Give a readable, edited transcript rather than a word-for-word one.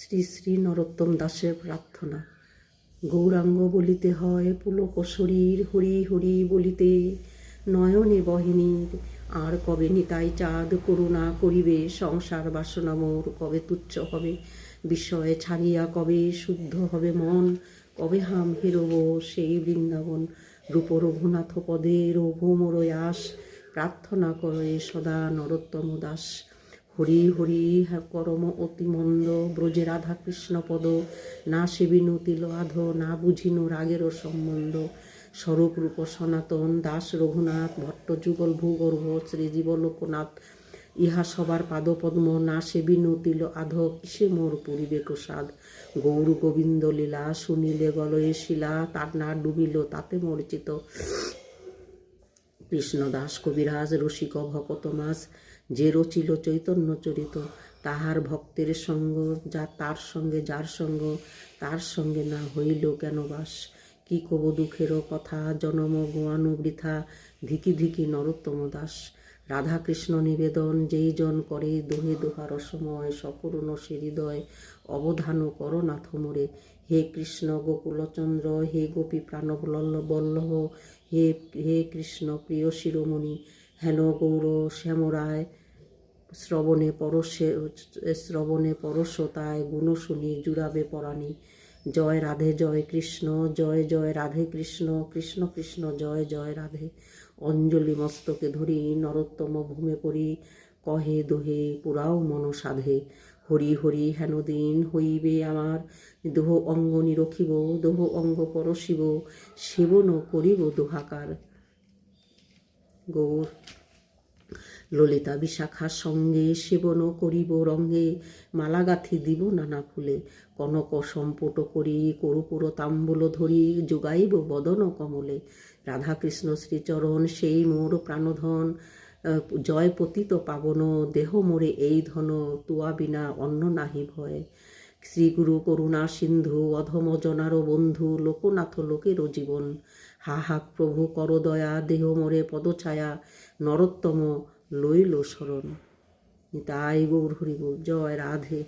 শ্রী শ্রী নরোত্তম দাসের প্রার্থনা। গৌরাঙ্গ বলিতে হয় পুলক শরীর, হরি হরি বলিতে নয়নে বহিনীর। আর কবে নিতাই চাঁদ করুণা করিবে, সংসার বাসনা মোর কবে তুচ্ছ হবে, বিষয় ছাড়িয়া কবে শুদ্ধ হবে মন, কবে হাম হেরব সেই বৃন্দাবন। রূপ রঘুনাথ পদে রঘু মোর আস, প্রার্থনা করে সদা নরোত্তম দাস। হরি হরি করম অতি মন্দ, ব্রজে রাধা কৃষ্ণ পদ, না সেবিনু তিল আধ, না বুঝিনু রাগেরও সম্বন্ধ। স্বরূপ রূপ সনাতন দাস রঘুনাথ, ভট্ট যুগল ভূগর্ভ শ্রীজীব লোকনাথ। ইহা সবার পাদপদ্ম, না সেবিনু তিল আধ, কিসে মোর পুরিবে প্রসাদ। গৌর গোবিন্দ লীলা শুনিলে গলয়ে শিলা, তার না ডুবিল তাতে মর্চিত। কৃষ্ণদাস কবিরাজ রসিক ভকত মাস, যে রচিল চৈতন্য চরিত। তাহার ভক্তের সঙ্গ যা তার সঙ্গে, যার সঙ্গ তার সঙ্গে না হইল কেন বাস। কি কব দুঃখেরও কথা, জনম গোয়ানো বৃথা, ধিকি ধিকি নরোত্তম দাস। রাধা কৃষ্ণ নিবেদন যেই জন করে, দোহে দোহার সময় সকরুণ সে হৃদয়। অবধান করনাথ মোরে, হে কৃষ্ণ গোকুলচন্দ্র, হে গোপী প্রাণ বল্লভ, হে হে কৃষ্ণ প্রিয় শিরোমণি। হেন গৌর শ্যামরায় শ্রবণে পরশতায়, গুণ শুনি জুড়াবে পরাণী। জয় রাধে জয় কৃষ্ণ, জয় জয় রাধে কৃষ্ণ, কৃষ্ণ কৃষ্ণ জয় জয় রাধে। অঞ্জলি মস্তকে ধরি নরোত্তম ভূমে পড়ি, কহে দোহে পুরাও মন সাধে। হরি হরি হেন দিন হইবে আমার, দোহ অঙ্গ নিরখিব, দোহ অঙ্গ পরশিব, সেবন করিব দোহাকার। গৌর ললিতা বিশাখার সঙ্গে সেবন করিব রঙ্গে, মালা গাঁথি দিব নানা ফুলে, কনক সম্পুট করি কর্পূর তাম্বুল ধরি, যোগাইব বদন কমলে। রাধাকৃষ্ণ শ্রীচরণ সেই মোর প্রাণধন, জয় পতিত পাবন, দেহ মোরে এই ধন, তুয়া বিনা অন্ন নাহি ভয়। শ্রীগুরু করুণা সিন্ধু, অধম জনার বন্ধু, লোকনাথ লোকেরও জীবন। হা হা প্রভু কর দয়া, দেহ মোরে পদছায়া, নরোত্তম লইল শরণ। তাই গৌর হরি বল, জয় রাধে।